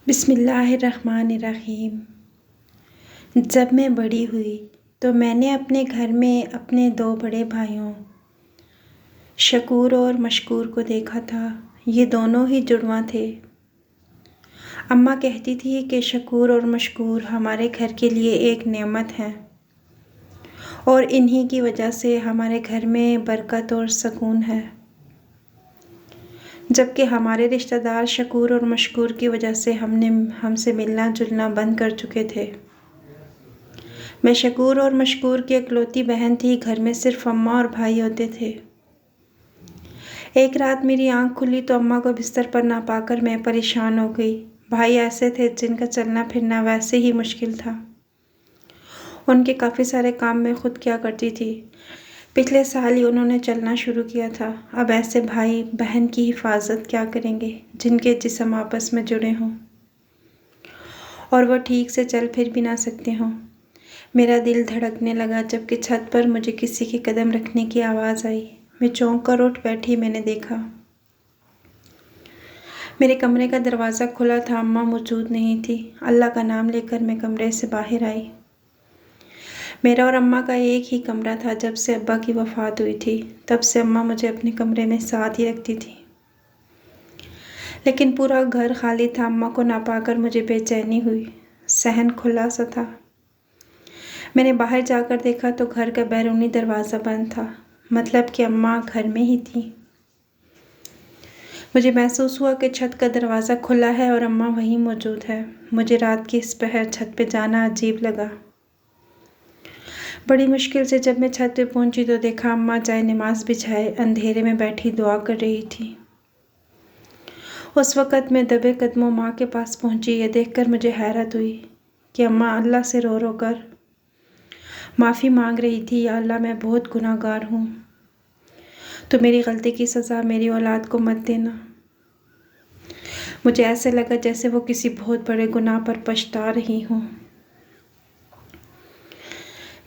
बिस्मिल्लाहिर्रहमानिर्रहीम। जब मैं बड़ी हुई तो मैंने अपने घर में अपने दो बड़े भाइयों शकूर और मशकूर को देखा था। ये दोनों ही जुड़वां थे। अम्मा कहती थी कि शकूर और मशकूर हमारे घर के लिए एक नेमत हैं और इन्हीं की वजह से हमारे घर में बरकत और सुकून है। जबकि हमारे रिश्तेदार शकूर और मशकूर की वजह से हमसे मिलना जुलना बंद कर चुके थे। मैं शकूर और मशकूर की इकलौती बहन थी। घर में सिर्फ अम्मा और भाई होते थे। एक रात मेरी आंख खुली तो अम्मा को बिस्तर पर ना पाकर मैं परेशान हो गई। भाई ऐसे थे जिनका चलना फिरना वैसे ही मुश्किल था। उनके काफ़ी सारे काम मैं खुद किया करती थी। पिछले साल ही उन्होंने चलना शुरू किया था। अब ऐसे भाई बहन की हिफाजत क्या करेंगे जिनके जिस्म आपस में जुड़े हों और वह ठीक से चल फिर भी ना सकते हों। मेरा दिल धड़कने लगा जबकि छत पर मुझे किसी के कदम रखने की आवाज़ आई। मैं चौंक कर उठ बैठी। मैंने देखा मेरे कमरे का दरवाज़ा खुला था। अम्मा मौजूद नहीं थी। अल्लाह का नाम लेकर मैं कमरे से बाहर आई। मेरा और अम्मा का एक ही कमरा था। जब से अब्बा की वफ़ात हुई थी तब से अम्मा मुझे अपने कमरे में साथ ही रखती थी, लेकिन पूरा घर खाली था। अम्मा को ना पाकर मुझे बेचैनी हुई। सहन खुला सा था। मैंने बाहर जाकर देखा तो घर का बैरूनी दरवाज़ा बंद था, मतलब कि अम्मा घर में ही थी। मुझे महसूस हुआ कि छत का दरवाज़ा खुला है और अम्मा वहीं मौजूद है। मुझे रात की इस पहर छत पे जाना अजीब लगा। बड़ी मुश्किल से जब मैं छत पे पहुंची तो देखा अम्मा चाहे नमाज बिछाए अंधेरे में बैठी दुआ कर रही थी। उस वक़्त मैं दबे कदमों माँ के पास पहुंची। ये देखकर मुझे हैरत हुई कि अम्मा अल्लाह से रो रो कर माफ़ी मांग रही थी। या अल्लाह, मैं बहुत गुनाहगार हूँ, तो मेरी गलती की सज़ा मेरी औलाद को मत देना। मुझे ऐसे लगा जैसे वो किसी बहुत बड़े गुनाह पर पछता रही हूँ।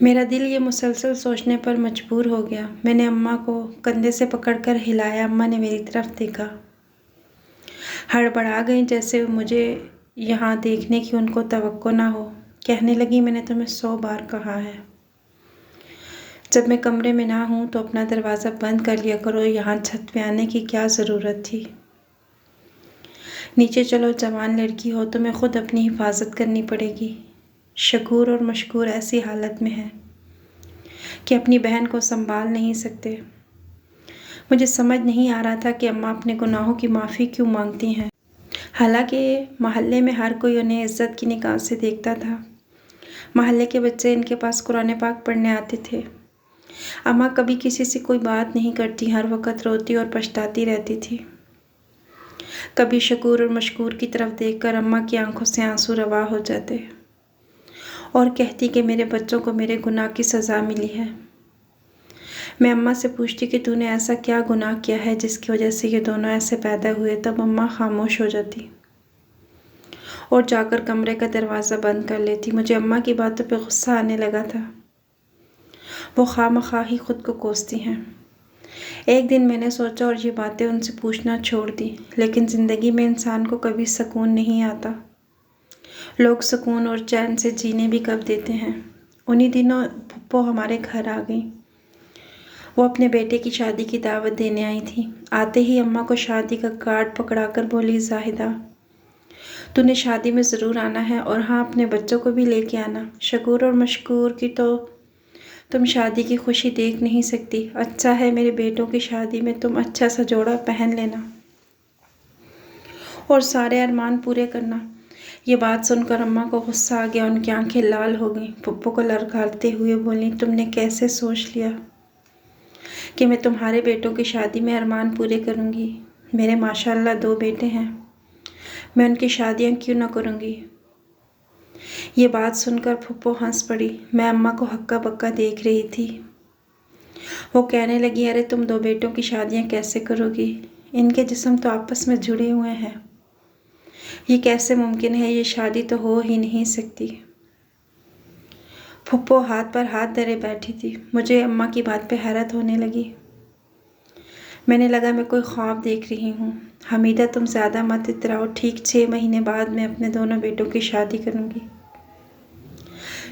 मेरा दिल ये मुसलसल सोचने पर मजबूर हो गया। मैंने अम्मा को कंधे से पकड़कर हिलाया। अम्मा ने मेरी तरफ देखा, हड़बड़ा गई जैसे मुझे यहाँ देखने की उनको तवक्को ना हो। कहने लगी, मैंने तुम्हें 100 बार कहा है जब मैं कमरे में ना हूँ तो अपना दरवाज़ा बंद कर लिया करो। यहाँ छत पे आने की क्या ज़रूरत थी। नीचे चलो, जवान लड़की हो, तुम्हें खुद अपनी हिफाजत करनी पड़ेगी। शकूर और मशकूर ऐसी हालत में हैं कि अपनी बहन को संभाल नहीं सकते। मुझे समझ नहीं आ रहा था कि अम्मा अपने गुनाहों की माफ़ी क्यों मांगती हैं। हालांकि मोहल्ले में हर कोई उन्हें इज़्ज़त की निगाह से देखता था। मोहल्ले के बच्चे इनके पास कुरान पाक पढ़ने आते थे। अम्मा कभी किसी से कोई बात नहीं करती, हर वक्त रोती और पछताती रहती थी। कभी शकूर और मशकूर की तरफ देखकर अम्मा की आंखों से आंसू रवा हो जाते और कहती कि मेरे बच्चों को मेरे गुनाह की सज़ा मिली है। मैं अम्मा से पूछती कि तूने ऐसा क्या गुनाह किया है जिसकी वजह से ये दोनों ऐसे पैदा हुए। तब अम्मा खामोश हो जाती और जाकर कमरे का दरवाज़ा बंद कर लेती। मुझे अम्मा की बातों पे गुस्सा आने लगा था। वो खामखा ही खुद को कोसती हैं। एक दिन मैंने सोचा और ये बातें उनसे पूछना छोड़ दी, लेकिन ज़िंदगी में इंसान को कभी सुकून नहीं आता। लोग सुकून और चैन से जीने भी कब देते हैं। उन्हीं दिनों पप्पो हमारे घर आ गई। वो अपने बेटे की शादी की दावत देने आई थी। आते ही अम्मा को शादी का कार्ड पकड़ाकर बोली, जाहिदा, तूने शादी में ज़रूर आना है और हाँ, अपने बच्चों को भी लेके आना। शकूर और मशकूर की तो तुम शादी की खुशी देख नहीं सकती। अच्छा है मेरे बेटों की शादी में तुम अच्छा सा जोड़ा पहन लेना और सारे अरमान पूरे करना। ये बात सुनकर अम्मा को गुस्सा आ गया। उनकी आंखें लाल हो गईं। पप्पो को ललकारते हुए बोली, तुमने कैसे सोच लिया कि मैं तुम्हारे बेटों की शादी में अरमान पूरे करूँगी। मेरे माशाल्लाह 2 बेटे हैं, मैं उनकी शादियाँ क्यों ना करूँगी। ये बात सुनकर फुप्पो हंस पड़ी। मैं अम्मा को हक्का बक्का देख रही थी। वो कहने लगी, अरे तुम 2 बेटों की शादियाँ कैसे करोगी। इनके जिस्म तो आपस में जुड़े हुए हैं, ये कैसे मुमकिन है। ये शादी तो हो ही नहीं सकती। फुप्पो हाथ पर हाथ धरे बैठी थी। मुझे अम्मा की बात पे हैरत होने लगी। मैंने लगा मैं कोई ख्वाब देख रही हूँ। हमीदा तुम ज़्यादा मत इतराओ, ठीक 6 महीने बाद मैं अपने दोनों बेटों की शादी करूँगी।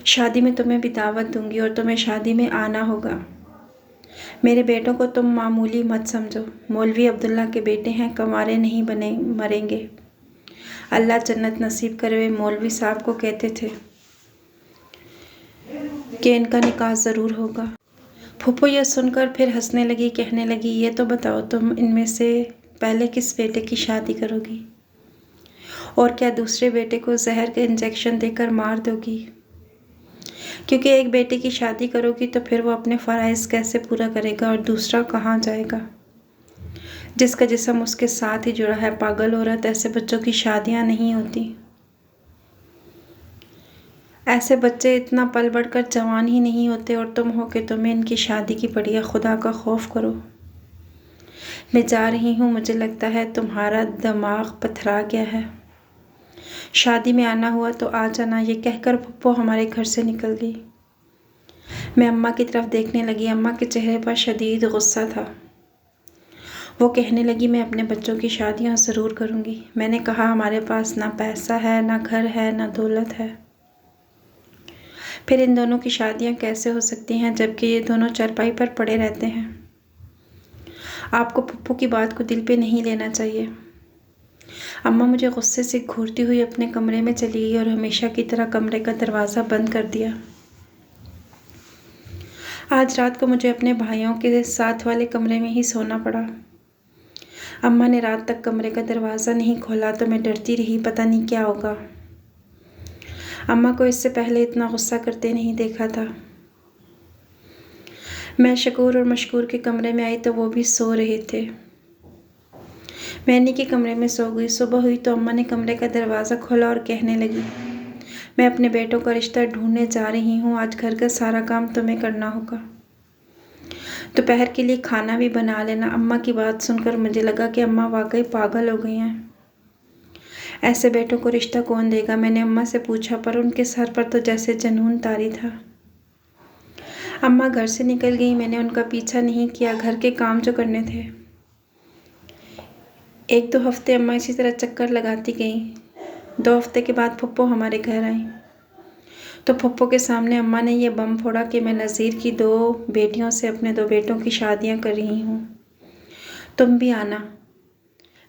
शादी में तुम्हें भी दावत दूँगी और तुम्हें शादी में आना होगा। मेरे बेटों को तुम मामूली मत समझो। मौलवी अब्दुल्ला के बेटे हैं, कंवारे नहीं बने मरेंगे। अल्लाह जन्नत नसीब करे। वे मौलवी साहब को कहते थे कि इनका निकाह ज़रूर होगा। फूफो यह सुनकर फिर हंसने लगी, कहने लगी, ये तो बताओ तुम इनमें से पहले किस बेटे की शादी करोगी? और क्या दूसरे बेटे को जहर का इंजेक्शन देकर मार दोगी? क्योंकि एक बेटे की शादी करोगी तो फिर वो अपने फ़राइज़ कैसे पूरा करेगा और दूसरा कहाँ जाएगा? जिसका जिस्म उसके साथ ही जुड़ा है। पागल औरत, ऐसे बच्चों की शादियाँ नहीं होती। ऐसे बच्चे इतना पल बढ़कर जवान ही नहीं होते और तुम हो कि तुम्हें इनकी शादी की पड़ी है। खुदा का खौफ करो। मैं जा रही हूँ, मुझे लगता है तुम्हारा दिमाग पथरा गया है। शादी में आना हुआ तो आ जाना। ये कहकर पप्पो हमारे घर से निकल गई। मैं अम्मा की तरफ देखने लगी। अम्मा के चेहरे पर शदीद गुस्सा था। वो कहने लगी, मैं अपने बच्चों की शादियाँ ज़रूर करूँगी। मैंने कहा, हमारे पास ना पैसा है, ना घर है, ना दौलत है। फिर इन दोनों की शादियाँ कैसे हो सकती हैं जबकि ये दोनों चारपाई पर पड़े रहते हैं? आपको पप्पू की बात को दिल पे नहीं लेना चाहिए। अम्मा मुझे गुस्से से घूरती हुई अपने कमरे में चली गई और हमेशा की तरह कमरे का दरवाज़ा बंद कर दिया। आज रात को मुझे अपने भाइयों के साथ वाले कमरे में ही सोना पड़ा। अम्मा ने रात तक कमरे का दरवाज़ा नहीं खोला तो मैं डरती रही, पता नहीं क्या होगा। अम्मा को इससे पहले इतना गुस्सा करते नहीं देखा था। मैं शकूर और मशकूर के कमरे में आई तो वो भी सो रहे थे। मैं अन्नी के कमरे में सो गई। सुबह हुई तो अम्मा ने कमरे का दरवाज़ा खोला और कहने लगी, मैं अपने बेटों का रिश्ता ढूंढने जा रही हूँ। आज घर का सारा काम तुम्हें करना होगा। दोपहर के लिए खाना भी बना लेना। अम्मा की बात सुनकर मुझे लगा कि अम्मा वाकई पागल हो गई हैं। ऐसे बेटों को रिश्ता कौन देगा? मैंने अम्मा से पूछा, पर उनके सर पर तो जैसे जनून तारी था। अम्मा घर से निकल गई। मैंने उनका पीछा नहीं किया, घर के काम जो करने थे। 1-2 हफ्ते अम्मा इसी तरह चक्कर लगाती गईं। 2 हफ्ते के बाद पप्पो हमारे घर आई तो पप्पो के सामने अम्मा ने यह बम फोड़ा कि मैं नज़ीर की 2 बेटियों से अपने 2 बेटों की शादियां कर रही हूँ, तुम भी आना।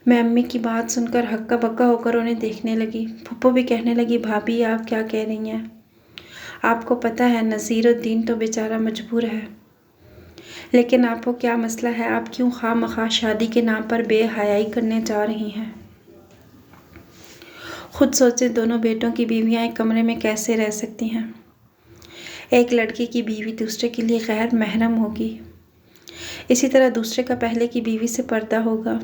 मैं अम्मी की बात सुनकर हक्का बक्का होकर उन्हें देखने लगी। पप्पो भी कहने लगी, भाभी आप क्या कह रही हैं? आपको पता है नज़ीरुद्दीन तो बेचारा मजबूर है, लेकिन आपको क्या मसला है? आप क्यों खामखा शादी के नाम पर बेहयाई करने जा रही हैं? खुद सोचे, दोनों बेटों की बीवियां एक कमरे में कैसे रह सकती हैं? एक लड़के की बीवी दूसरे के लिए गैर महरम होगी, इसी तरह दूसरे का पहले की बीवी से पर्दा होगा।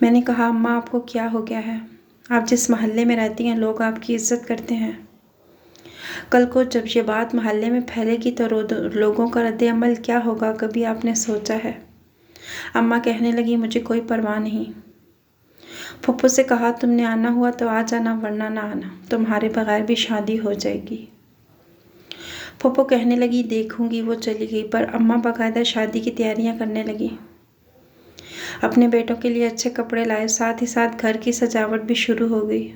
मैंने कहा, अम्मा आपको क्या हो गया है? आप जिस मोहल्ले में रहती हैं लोग आपकी इज्जत करते हैं। कल को जब ये बात मोहल्ले में फैलेगी तो लोगों का रद्द-ए-अमल क्या होगा, कभी आपने सोचा है? अम्मा कहने लगी, मुझे कोई परवाह नहीं। पप्पू से कहा, तुमने आना हुआ तो आ जाना, वरना ना आना, तुम्हारे बगैर भी शादी हो जाएगी। पप्पू कहने लगी, देखूंगी। वो चली गई, पर अम्मा बाकायदा शादी की तैयारियां करने लगी। अपने बेटों के लिए अच्छे कपड़े लाए, साथ ही साथ घर की सजावट भी शुरू हो गई।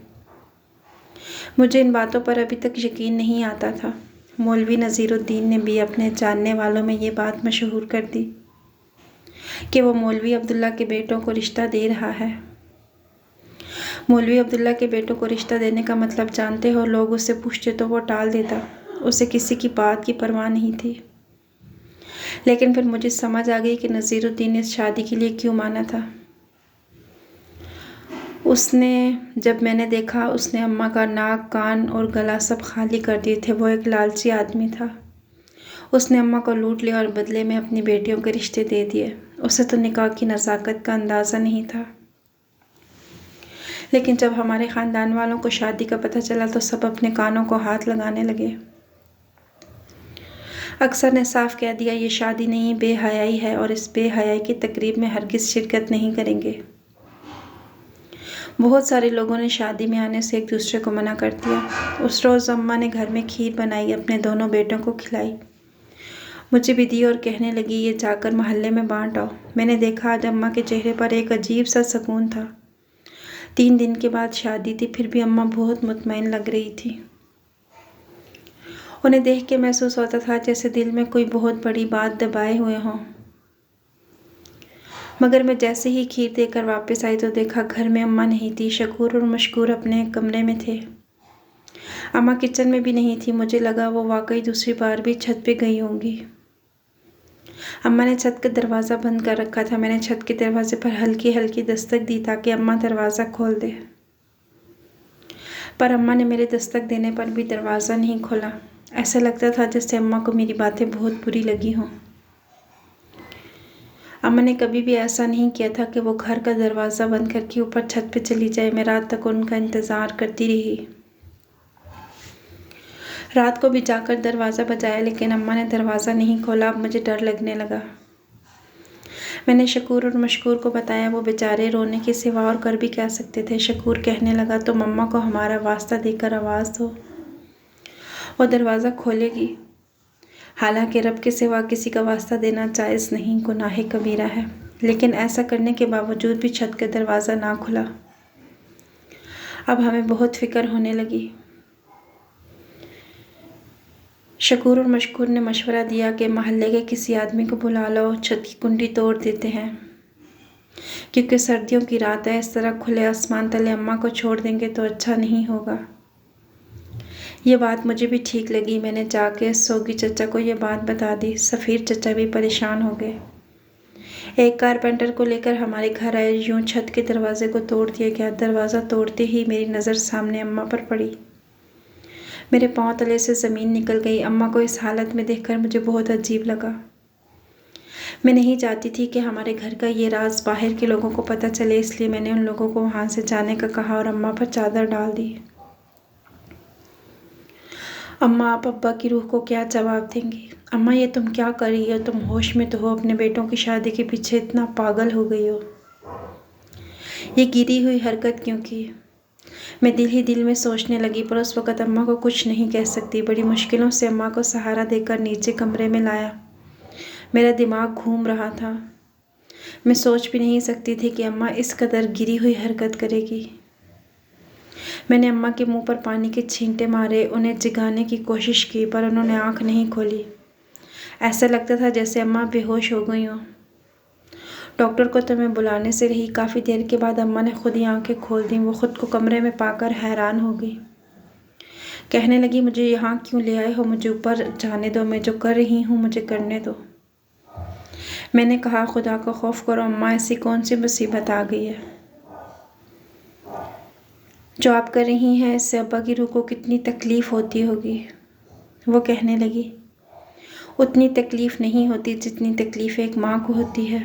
मुझे इन बातों पर अभी तक यकीन नहीं आता था। मौलवी नज़ीरुद्दीन ने भी अपने जानने वालों में ये बात मशहूर कर दी कि वो मौलवी अब्दुल्ला के बेटों को रिश्ता दे रहा है। मौलवी अब्दुल्ला के बेटों को रिश्ता देने का मतलब जानते हो? लोग उससे पूछते तो वो टाल देता, उसे किसी की बात की परवाह नहीं थी। लेकिन फिर मुझे समझ आ गई कि नज़ीरुद्दीन ने इस शादी के लिए क्यों माना था। जब मैंने देखा, उसने अम्मा का नाक, कान और गला सब खाली कर दिए थे। वो एक लालची आदमी था। उसने अम्मा को लूट लिया और बदले में अपनी बेटियों के रिश्ते दे दिए। उसे तो निकाह की नज़ाकत का अंदाज़ा नहीं था। लेकिन जब हमारे ख़ानदान वालों को शादी का पता चला तो सब अपने कानों को हाथ लगाने लगे। अक्सर ने साफ कह दिया, ये शादी नहीं बेहयाई है और इस बेहयाई की तकरीब में हरगिज़ शिरकत नहीं करेंगे। बहुत सारे लोगों ने शादी में आने से एक दूसरे को मना कर दिया। उस रोज़ अम्मा ने घर में खीर बनाई, अपने दोनों बेटों को खिलाई मुझे भी दी और कहने लगी, ये जाकर मोहल्ले में बांट आओ। मैंने देखा आज अम्मा के चेहरे पर एक अजीब सा सुकून था। 3 दिन के बाद शादी थी, फिर भी अम्मा बहुत मुतमईन लग रही थी। उन्हें देख के महसूस होता था जैसे दिल में कोई बहुत बड़ी बात दबाए हुए हों। मगर मैं जैसे ही खीर देकर वापस आई तो देखा घर में अम्मा नहीं थी। शकूर और मशकूर अपने कमरे में थे। अम्मा किचन में भी नहीं थी। मुझे लगा वो वाकई दूसरी बार भी छत पे गई होंगी। अम्मा ने छत का दरवाज़ा बंद कर रखा था। मैंने छत के दरवाजे पर हल्की हल्की दस्तक दी ताकि अम्मा दरवाज़ा खोल दे, पर अम्मा ने मेरे दस्तक देने पर भी दरवाज़ा नहीं खोला। ऐसा लगता था जैसे अम्मा को मेरी बातें बहुत बुरी लगी हों। अम्मा ने कभी भी ऐसा नहीं किया था कि वो घर का दरवाज़ा बंद करके ऊपर छत पे चली जाए। मैं रात तक उनका इंतज़ार करती रही। रात को भी जाकर दरवाज़ा बजाया, लेकिन अम्मा ने दरवाज़ा नहीं खोला। अब मुझे डर लगने लगा। मैंने शकूर और मशकूर को बताया। वो बेचारे रोने के सिवा और कर भी क्या सकते थे। शकूर कहने लगा, तो मम्मा को हमारा वास्ता देकर आवाज़ दो, वो दरवाज़ा खोलेगी। हालांकि रब के सिवा किसी का वास्ता देना जायज़ नहीं, गुनाह कबीरा है, लेकिन ऐसा करने के बावजूद भी छत का दरवाज़ा ना खुला। अब हमें बहुत फ़िक्र होने लगी। शकूर और मशकूर ने मशवरा दिया कि मोहल्ले के किसी आदमी को बुला लो, छत की कुंडी तोड़ देते हैं, क्योंकि सर्दियों की रात है। इस तरह खुले आसमान तले अम्मा को छोड़ देंगे तो अच्छा नहीं होगा। ये बात मुझे भी ठीक लगी। मैंने जाके सोगी चचा को ये बात बता दी। सफ़ीर चचा भी परेशान हो गए। एक कारपेंटर को लेकर हमारे घर आए। यूं छत के दरवाजे को तोड़ दिया गया। दरवाज़ा तोड़ते ही मेरी नज़र सामने अम्मा पर पड़ी। मेरे पाँव तले से ज़मीन निकल गई। अम्मा को इस हालत में देखकर मुझे बहुत अजीब लगा। मैं नहीं चाहती थी कि हमारे घर का ये राज बाहर के लोगों को पता चले, इसलिए मैंने उन लोगों को वहाँ से जाने का कहा और अम्मा पर चादर डाल दी। अम्मा, आप अब्बा की रूह को क्या जवाब देंगी? अम्मा, ये तुम क्या कर रही हो? तुम होश में तो हो? अपने बेटों की शादी के पीछे इतना पागल हो गई हो? ये गिरी हुई हरकत क्यों की? मैं दिल ही दिल में सोचने लगी, पर उस वक़्त अम्मा को कुछ नहीं कह सकती। बड़ी मुश्किलों से अम्मा को सहारा देकर नीचे कमरे में लाया। मेरा दिमाग घूम रहा था। मैं सोच भी नहीं सकती थी कि अम्मा इस कदर गिरी हुई हरकत करेगी। मैंने अम्मा के मुंह पर पानी के छींटे मारे, उन्हें जगाने की कोशिश की, पर उन्होंने आँख नहीं खोली। ऐसा लगता था जैसे अम्मा बेहोश हो गई हों। डॉक्टर को तो मैं बुलाने से रही। काफ़ी देर के बाद अम्मा ने खुद ही आंखें खोल दी। वो खुद को कमरे में पाकर हैरान हो गई। कहने लगी, मुझे यहाँ क्यों ले आए हो? मुझे ऊपर जाने दो। मैं जो कर रही हूँ मुझे करने दो। मैंने कहा, खुदा का खौफ करो अम्मा, ऐसी कौन सी मुसीबत आ गई है? जो आप कर रही हैं इससे अब्बा की रूह को कितनी तकलीफ़ होती होगी। वो कहने लगी, उतनी तकलीफ़ नहीं होती जितनी तकलीफ़ एक माँ को होती है।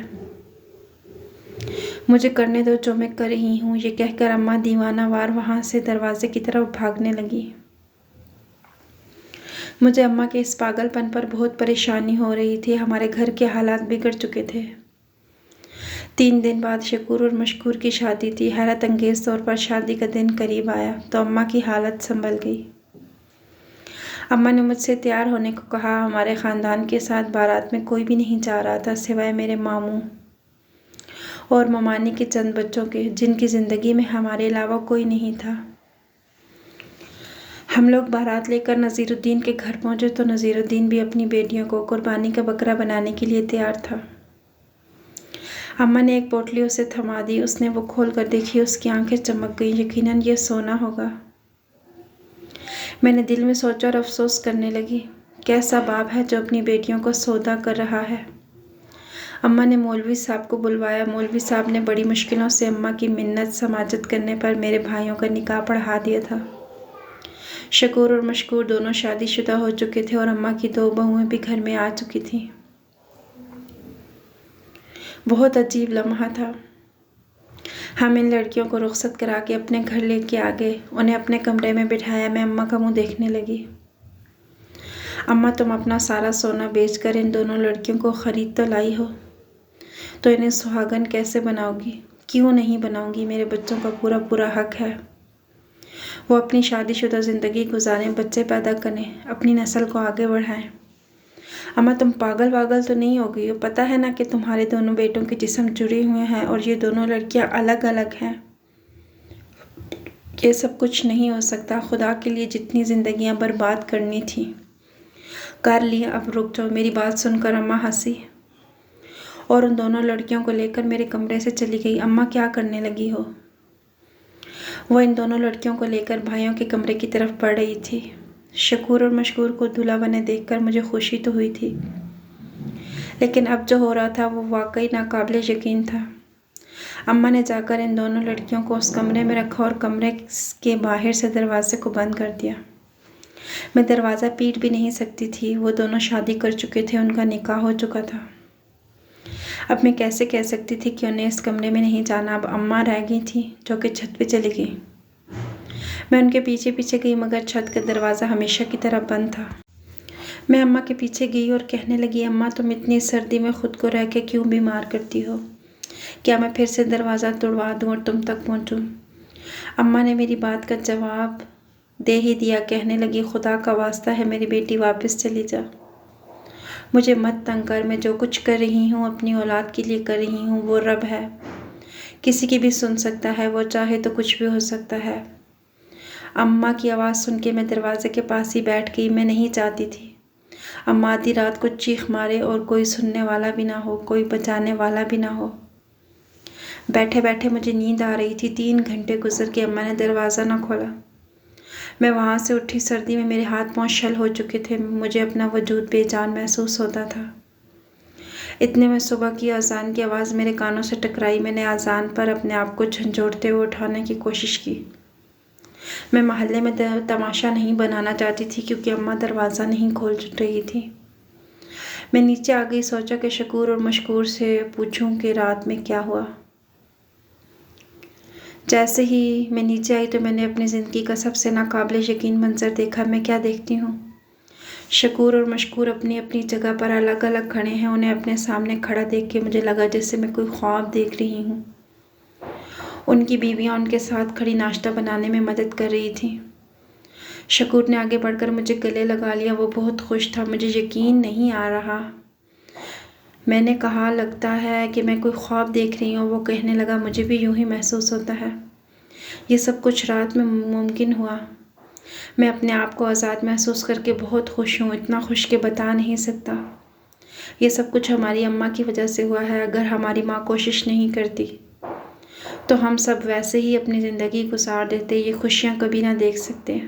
मुझे करने दो जो मैं कर रही हूँ। ये कहकर अम्मा दीवानावार वहाँ से दरवाजे की तरफ भागने लगी। मुझे अम्मा के इस पागलपन पर बहुत परेशानी हो रही थी। हमारे घर के हालात बिगड़ चुके थे। 3 दिन बाद शकूर और मशकूर की शादी थी। हैरत अंगेज़ तौर पर शादी का दिन करीब आया तो अम्मा की हालत संभल गई। अम्मा ने मुझसे तैयार होने को कहा। हमारे ख़ानदान के साथ बारात में कोई भी नहीं जा रहा था सिवाय मेरे मामू और ममानी के चंद बच्चों के, जिनकी ज़िंदगी में हमारे अलावा कोई नहीं था। हम लोग बारात लेकर नज़ीरुद्दीन के घर पहुँचे तो नज़ीरुद्दीन भी अपनी बेटियों को कुर्बानी का बकरा बनाने के लिए तैयार था। अम्मा ने एक पोटली उसे थमा दी। उसने वो खोल कर देखी। उसकी आंखें चमक गईं। यकीनन ये सोना होगा। मैंने दिल में सोचा और अफसोस करने लगी, कैसा बाप है जो अपनी बेटियों को सौदा कर रहा है। अम्मा ने मौलवी साहब को बुलवाया। मौलवी साहब ने बड़ी मुश्किलों से अम्मा की मिन्नत समाजत करने पर मेरे भाइयों का निकाह पढ़ा दिया था। शकूर और मशकूर दोनों शादीशुदा हो चुके थे और अम्मा की 2 बहुएं भी घर में आ चुकी थीं। बहुत अजीब लम्हा था। हम इन लड़कियों को रुखसत करा के अपने घर लेके आ गए। उन्हें अपने कमरे में बिठाया। मैं अम्मा का मुंह देखने लगी। अम्मा, तुम अपना सारा सोना बेचकर इन दोनों लड़कियों को ख़रीद तो लाई हो, तो इन्हें सुहागन कैसे बनाओगी? क्यों नहीं बनाऊंगी? मेरे बच्चों का पूरा पूरा हक है। वो अपनी शादीशुदा ज़िंदगी गुजारें, बच्चे पैदा करें, अपनी नस्ल को आगे बढ़ाएं। अम्मा तुम पागल वागल तो नहीं हो गई हो? पता है ना कि तुम्हारे दोनों बेटों के जिस्म जुड़े हुए हैं और ये दोनों लड़कियां अलग अलग हैं। ये सब कुछ नहीं हो सकता। खुदा के लिए जितनी जिंदगियां बर्बाद करनी थी कर ली। अब रुक जाओ। मेरी बात सुनकर अम्मा हंसी और उन दोनों लड़कियों को लेकर मेरे कमरे से चली गई। अम्मा क्या करने लगी हो? वो इन दोनों लड़कियों को लेकर भाइयों के कमरे की तरफ बढ़ रही थी। शकूर और मशकूर को दूल्हा बने देखकर मुझे खुशी तो हुई थी, लेकिन अब जो हो रहा था वो वाकई नाकाबिले यकीन था। अम्मा ने जाकर इन दोनों लड़कियों को उस कमरे में रखा और कमरे के बाहर से दरवाजे को बंद कर दिया। मैं दरवाज़ा पीट भी नहीं सकती थी। वो दोनों शादी कर चुके थे, उनका निकाह हो चुका था। अब मैं कैसे कह सकती थी कि उन्हें इस कमरे में नहीं जाना। अब अम्मा रह गई थी जो कि छत पे चली गई। मैं उनके पीछे पीछे गई, मगर छत का दरवाज़ा हमेशा की तरह बंद था। मैं अम्मा के पीछे गई और कहने लगी, अम्मा तुम इतनी सर्दी में खुद को रह के क्यों बीमार करती हो? क्या मैं फिर से दरवाज़ा तोड़वा दूँ और तुम तक पहुँचूँ? अम्मा ने मेरी बात का जवाब दे ही दिया। कहने लगी, खुदा का वास्ता है मेरी बेटी वापस चली जा। मुझे मत तंग कर। मैं जो कुछ कर रही हूँ अपनी औलाद के लिए कर रही हूँ। वो रब है, किसी की भी सुन सकता है। वो चाहे तो कुछ भी हो सकता है। अम्मा की आवाज़ सुन के मैं दरवाजे के पास ही बैठ गई। मैं नहीं चाहती थी अम्मा आधी रात को चीख मारे और कोई सुनने वाला भी ना हो, कोई बचाने वाला भी ना हो। बैठे बैठे मुझे नींद आ रही थी। 3 घंटे गुजर के अम्मा ने दरवाज़ा ना खोला। मैं वहाँ से उठी। सर्दी में मेरे हाथ पाँव शल हो चुके थे। मुझे अपना वजूद बेजान महसूस होता था। इतने में सुबह की अजान की आवाज़ मेरे कानों से टकराई। मैंने अजान पर अपने आप को झंझोड़ते हुए उठाने की कोशिश की। मैं मोहल्ले में तमाशा नहीं बनाना चाहती थी, क्योंकि अम्मा दरवाज़ा नहीं खोल रही थी। मैं नीचे आ गई। सोचा कि शकूर और मशकूर से पूछूं कि रात में क्या हुआ। जैसे ही मैं नीचे आई तो मैंने अपनी ज़िंदगी का सबसे नाकाबिले यकीन मंजर देखा। मैं क्या देखती हूँ? शकूर और मशकूर अपनी अपनी जगह पर अलग अलग खड़े हैं। उन्हें अपने सामने खड़ा देख के मुझे लगा जैसे मैं कोई ख्वाब देख रही हूँ। उनकी बीवियाँ उनके साथ खड़ी नाश्ता बनाने में मदद कर रही थी। शकूर ने आगे बढ़कर मुझे गले लगा लिया। वो बहुत खुश था। मुझे यकीन नहीं आ रहा। मैंने कहा, लगता है कि मैं कोई ख्वाब देख रही हूँ। वो कहने लगा, मुझे भी यूं ही महसूस होता है। ये सब कुछ रात में मुमकिन हुआ। मैं अपने आप को आज़ाद महसूस करके बहुत खुश हूँ, इतना खुश कि बता नहीं सकता। ये सब कुछ हमारी अम्मा की वजह से हुआ है। अगर हमारी माँ कोशिश नहीं करती तो हम सब वैसे ही अपनी ज़िंदगी गुजार देते। ये खुशियाँ कभी ना देख सकते।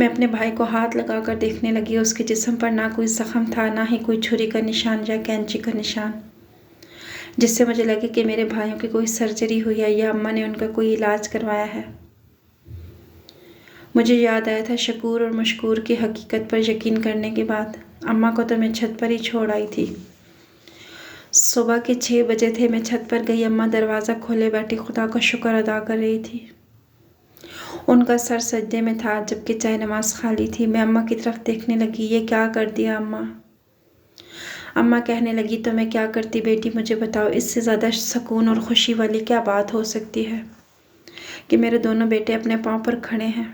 मैं अपने भाई को हाथ लगाकर देखने लगी। उसके जिस्म पर ना कोई ज़ख्म था, ना ही कोई छुरी का निशान या कैंची का निशान, जिससे मुझे लगे कि मेरे भाइयों की कोई सर्जरी हुई है या अम्मा ने उनका कोई इलाज करवाया है। मुझे याद आया था शकूर और मशकूर की हकीकत पर यकीन करने के बाद अम्मा को तो मैं छत पर ही छोड़ आई थी। सुबह के 6 बजे थे। मैं छत पर गई। अम्मा दरवाज़ा खोले बैठी खुदा का शुक्र अदा कर रही थी। उनका सर सजदे में था, जबकि चाय नमाज खाली थी। मैं अम्मा की तरफ देखने लगी। ये क्या कर दिया अम्मा? अम्मा कहने लगी, तो मैं क्या करती बेटी, मुझे बताओ। इससे ज़्यादा सुकून और खुशी वाली क्या बात हो सकती है कि मेरे दोनों बेटे अपने पाँव पर खड़े हैं।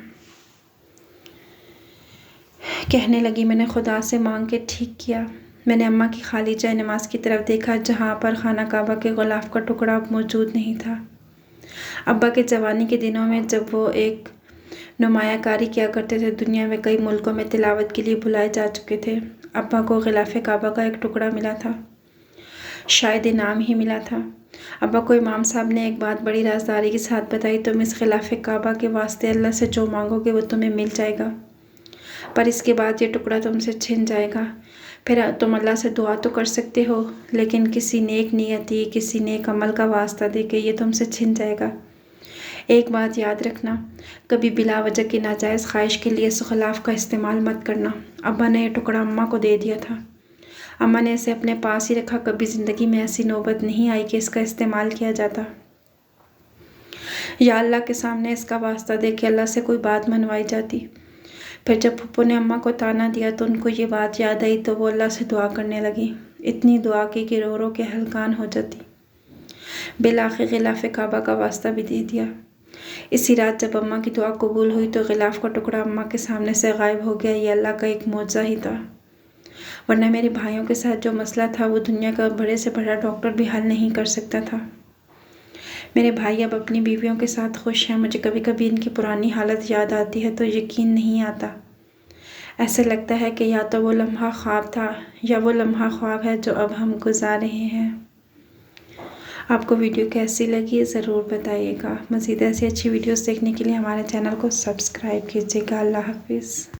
कहने लगी, मैंने खुदा से मांग के ठीक किया। मैंने अम्मा की खाली चाय नमाज की तरफ देखा, जहाँ पर खाना काबा के गुलाफ का टुकड़ा मौजूद नहीं था। अब्बा के जवानी के दिनों में जब वो एक नुमायाकारी किया करते थे, दुनिया में कई मुल्कों में तिलावत के लिए बुलाए जा चुके थे, अब्बा को गिलाफ़े काबा का एक टुकड़ा मिला था। शायद इनाम ही मिला था। अब्बा को इमाम साहब ने एक बात बड़ी राजदारी के साथ बताई, तुम इस गिलाफ़े काबा के वास्ते अल्लाह से जो मांगोगे वो तुम्हें मिल जाएगा, पर इसके बाद ये टुकड़ा तुमसे छिन जाएगा। फिर तुम अल्लाह से दुआ तो कर सकते हो, लेकिन किसी नेक नियति, किसी नेक अमल का वास्ता दे के ये तुमसे छिन जाएगा। एक बात याद रखना, कभी बिला वजह की नाजायज़ ख्वाहिश के लिए इस गिलाफ़ का इस्तेमाल मत करना। अब्बा ने यह टुकड़ा अम्मा को दे दिया था। अम्मा ने इसे अपने पास ही रखा। कभी ज़िंदगी में ऐसी नौबत नहीं आई कि इसका इस्तेमाल किया जाता। या अल्लाह के सामने इसका वास्ता दे के अल्लाह से कोई बात मनवाई जाती। फिर जब पप्पू ने अम्मा को ताना दिया तो उनको ये बात याद आई, तो वो अल्लाह से दुआ करने लगी। इतनी दुआ की कि रो के हलकान हो जाती। बिलाखिर गिलाफ़े काबा का वास्ता भी दे दिया। इसी रात जब अम्मा की दुआ कबूल हुई तो गिलाफ का टुकड़ा अम्मा के सामने से गायब हो गया। ये अल्लाह का एक मौजज़ा ही था, वरना मेरे भाइयों के साथ जो मसला था वो दुनिया का बड़े से बड़ा डॉक्टर भी हल नहीं कर सकता था। मेरे भाई अब अपनी बीवियों के साथ खुश हैं। मुझे कभी कभी इनकी पुरानी हालत याद आती है तो यकीन नहीं आता। ऐसे लगता है कि या तो वो लम्हा ख्वाब था या वो लम्हा ख्वाब है जो अब हम गुजार रहे हैं। आपको वीडियो कैसी लगी ज़रूर बताइएगा। मज़ीद ऐसी अच्छी वीडियोस देखने के लिए हमारे चैनल को सब्सक्राइब कीजिएगा। अल्लाह हाफिज़।